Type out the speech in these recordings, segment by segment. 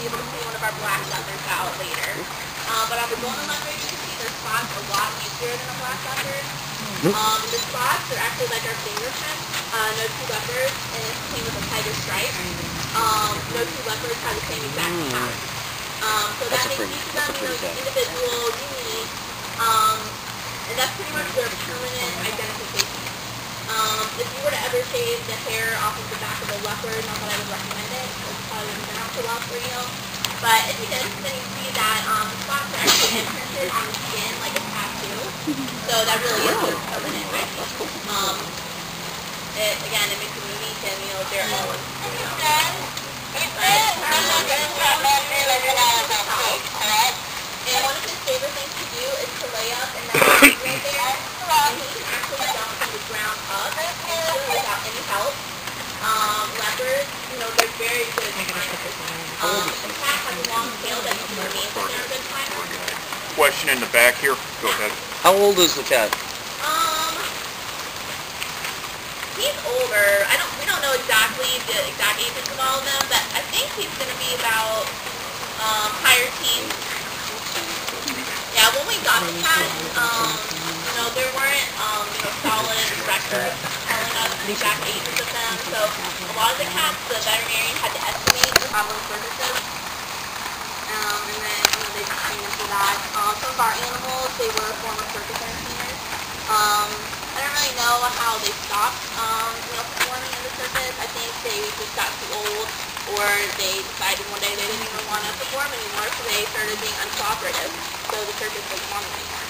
be able to see one of our black leopards out later. But on the golden leopard, you can see their spots a lot easier than a black leopard. The spots are actually like our fingerprints. No two leopards, and it's the same with a tiger stripe. No two leopards have the same exact pattern. So that makes each of them, individual, unique, and that's pretty much their permanent identification. If you were to ever shave the hair off of the back of a leopard, not that I would recommend it, because it probably wouldn't turn out so well for you. But if you did, then you see that the spots are actually imprinted on the skin like a tattoo. So that really is their permanent identification. Again, it makes them unique and, they're all and one of his favorite things to do is to lay up in that right there, and he can actually jump from the ground up without any help. Leopards, they're very good climbers. The cat has a long tail that you can remain that they're a good climber. Question in the back here. Go ahead. How old is the cat? He's older. We don't know exactly the exact ages of all of them, but I think he's going to be about higher teens. Yeah, when we got the cat, there weren't solid records telling us the exact ages of them. So a lot of the cats, the veterinarian had to estimate to have them services. And then they just trained into that. Some of our animals, they were former circus entertainers. I don't really know how they stopped, performing in the circus. I think they just got too old, or they decided one day they didn't even want to perform anymore, so they started being uncooperative. So the circus doesn't want them anymore.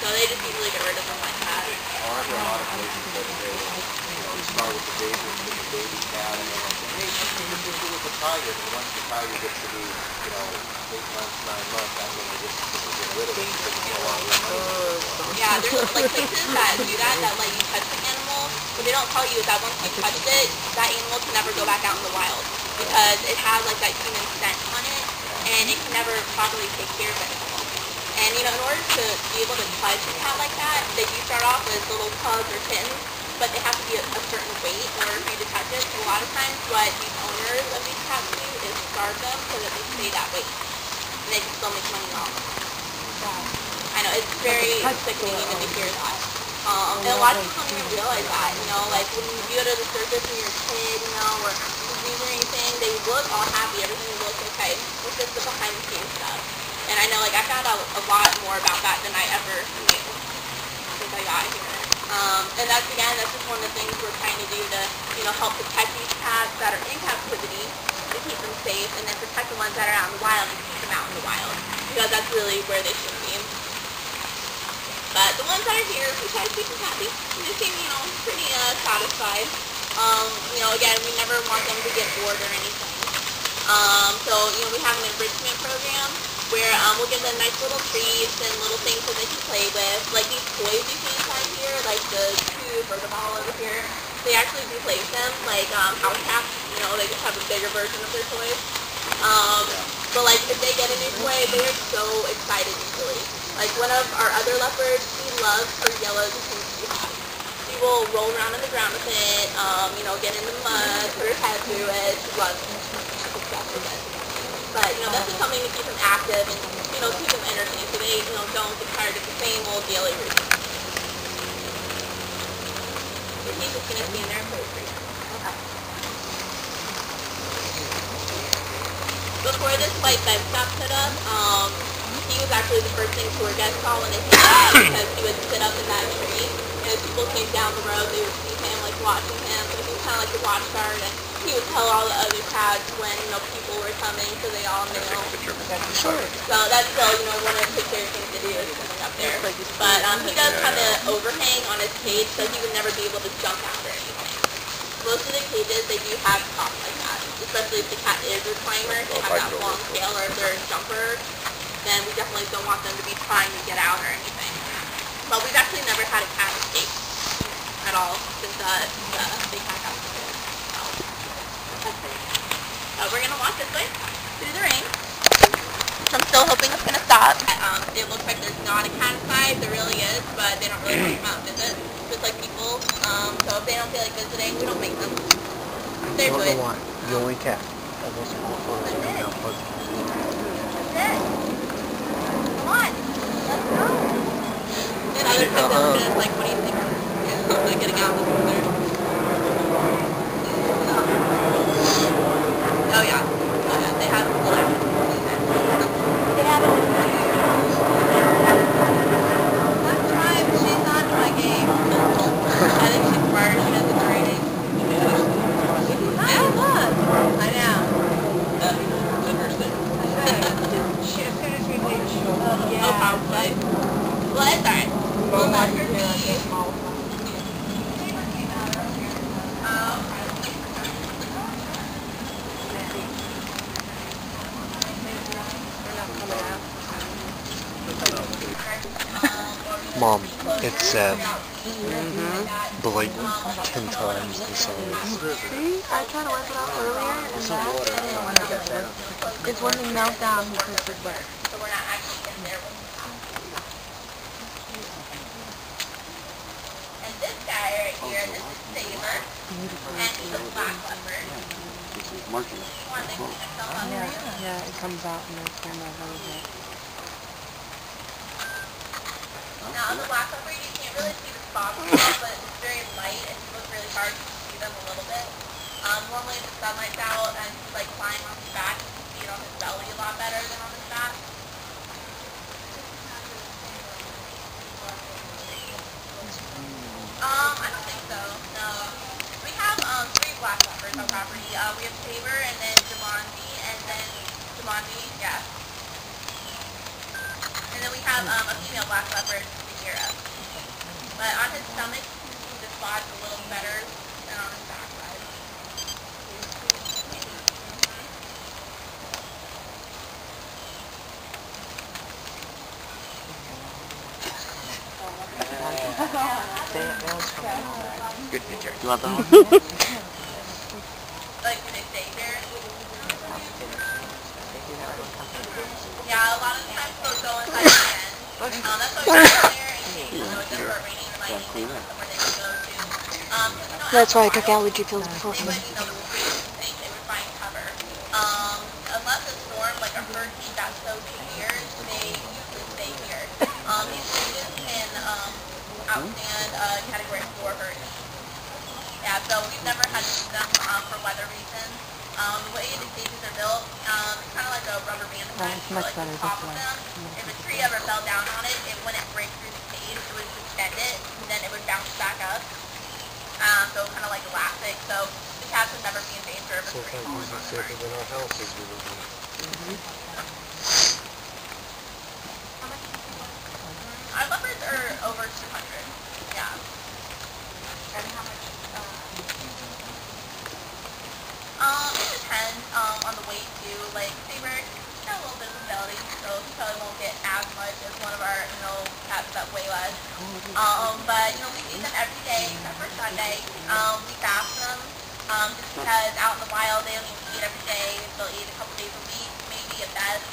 So they just usually get rid of them like that. There are a lot of places that they, start with the baby cat, and then hey, you can just do with the tiger. And once the tiger gets to be, 8 months, 9 months, that's when they just get rid of it because it's no longer money. Yeah, there's places that do that let you touch the animal. What they don't tell you is that once you touch it, that animal can never go back out in the wild because it has that human scent on it, and it can never properly take care of it. And in order to be able to touch a cat like that, they do start off as little pugs or kittens, but they have to be a certain weight in order for you to touch it. So a lot of times what these owners of these cats do is starve them so that they stay that weight. And they can still make money off them. I know, it's very sickening even to hear that. And a lot of people don't even realize that, when you go to the circus when you're a kid, or disease or anything, they look all happy, everything looks okay. It's just the behind the scenes stuff. And I know, I found out a lot more about that than I ever knew since I got here. And that's just one of the things we're trying to do to, help protect these cats that are in captivity, to keep them safe, and then protect the ones that are out in the wild and keep them out in the wild. Because that's really where they should be. But the ones that are here, we try to keep them happy. They seem, pretty satisfied. Again, we never want them to get bored or anything. So, we have an enrichment program where we'll give them nice little treats and little things that they can play with. Like these toys you see inside here, like the cube or the ball over here, they actually do play with them, like house cats, they just have a bigger version of their toys. But if they get a new toy, they are so excited usually. Like one of our other leopards, she loves her yellow Tampa hat. She will roll around on the ground with it, get in the mud, put her head through it, she loves it. She's obsessed with it. But, that's just something to keep them active and, keep them entertained so they, don't get tired of the same old daily routine. So he's just going to stand there and play for you. Okay. Before this white bed got put up, he was actually the first thing to our guest saw when they came out because he would sit up in that tree. And as people came down the road, they would see him, watching him. So he was kind of like the watchguard, and he would tell all the other cats when, people were coming, so they all knew. So that's still, one of his favorite things to do is sitting up there. But he does have an overhang on his cage, so he would never be able to jump out or anything. Most of the cages, they do have tops like that, especially if the cat is a climber, if they have that long tail, or if they're a jumper, then we definitely don't want them to be trying to get out or anything. But we've actually never had a cat escape at all since the big cat got started. So we're going to walk this way through the rain, which I'm still hoping it's going to stop. It looks like there's not a cat inside. There really is, but they don't really want to come out and visit, just like people. So if they don't feel like visiting, we don't make them. They're good. The only cat. That's it. Come on. Let's go. And other times like, what do you think? Like getting out of the water. Oh yeah. Oh yeah. They have They have it. One time she's not in my game. I think she's smart. She has a grading. Yeah, look. I know. That's interesting. As soon as we reach, Oh, probably. Well, it's alright. We'll let her be. Mom, it's blatant 10 times the size. see, I tried to wipe it off earlier, and that didn't want to get there. It's when they melt down who puts it where. So we're not actually in there with the top. And this guy right here, this is Saber. And he's a black leopard. One that can come up here. Yeah, it comes out in the camera a little bit. Now on the black leopard, you can't really see the spots, but it's very light, and you look really hard to see them a little bit. Normally if the sunlight's out and he's like flying on his back, you can see it on his belly a lot better than on his back. I don't think so, no. We have 3 black leopards on property. We have Saber, and then Jumanji, yeah. And then we have a female black leopard, Bagheera. But on his stomach, you can see the spots a little better than on his backside. Good picture. You want that one? Like, do they stay there? Yeah, a lot of times they'll go inside the den. That's why we go there in case, it doesn't start raining and lightning, somewhere they can go to. That's why I took allergy pills before. They would, they would find cover. Unless a storm, like a hurricane, got so severe, they usually stay here. These changes can outstand Category 4 hurricane. Yeah, so we've never had to use them for weather reasons. The way the cages are built, it's kind of like a rubber band effect. It's much better Top this of way. them, if a tree ever fell down on it, it wouldn't break through the cage, it would extend it, and then it would bounce back up. So kind of like elastic, so the cats would never be in danger of a So tree. sometimes it's safer than our houses. Our leopards are over 200. Yeah. And how much? It depends on the weight too. Like Saber, he's got a little bit of ability, so he probably won't get as much as one of our, cats that weigh less. But we feed them every day except for Sunday. We fast them, just because out in the wild they don't even eat every day. They'll eat a couple days a week, maybe at best.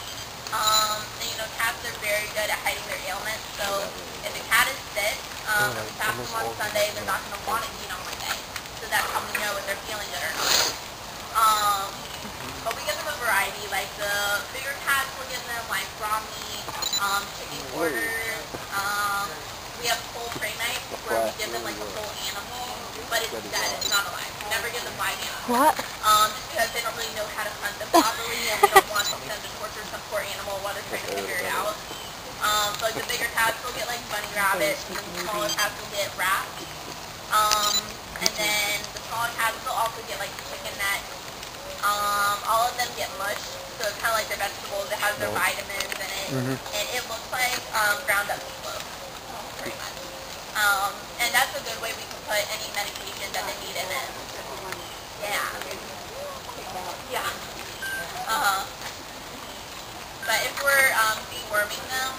And cats are very good at hiding their ailments. So if a cat is sick, we fast them on Sunday, they're not going to want to eat on Monday. So that's how we know if they're feeling good or not. But we give them a variety, like the bigger cats, we'll give them like raw meat, chicken quarters, we have whole tray knives where we give them like a whole animal, but it's dead, it's not alive. We never give them live animals. What? Just because they don't really know how to hunt them properly, and we don't want them to torture some poor animal while they're trying to figure it out. So like the bigger cats will get like bunny rabbits, and the smaller cats will get rats. And then the smaller cats will also get like chicken neck. All of them get mush, so it's kind of like their vegetables. It has their vitamins in it, and it looks like ground up meatloaf, pretty much. And that's a good way we can put any medication that they need in it. Yeah. Yeah. But if we're deworming them,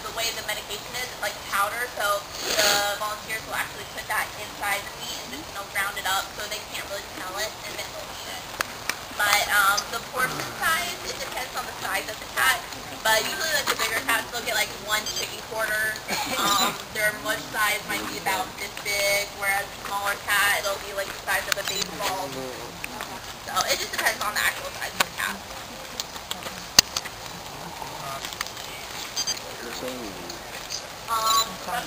the way the medication is, it's like powder, so the volunteers will actually put that inside the meat and just ground it up so they can't really smell it, and then they'll eat it. But the portion size, it depends on the size of the cat. But usually like the bigger cats, they'll get like 1 chicken quarter. Their mush size might be about this big, whereas the smaller cat, it'll be like the size of a baseball. So, it just depends on the actual size of the cat.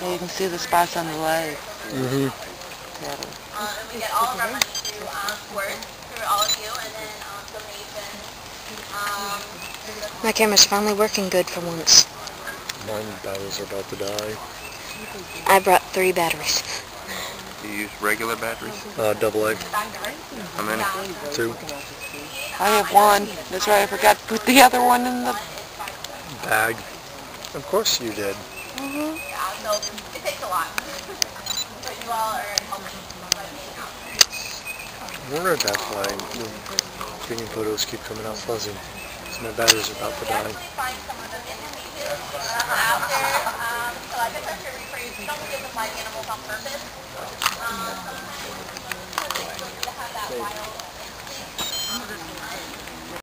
Yeah, you can see the spots on the leg. Mm-hmm. And we get all of our money through Squirt, through all of you, and then donations. My camera's finally working good for once. Mine batteries are about to die. I brought 3 batteries. You use regular batteries? Double A. How many? 2. I have 1. That's right, I forgot to put the other one in the Bag. Of course you did. Mm-hmm. Yeah, so it takes a lot. But you all are helping by being out. I wonder if that's why the green photos keep coming out fuzzy. So my batteries are about to We die. actually find some of them in the cages out there. So I guess that's your rephrase. We don't give them live animals on purpose. Sometimes because they still need to have that wild instinct.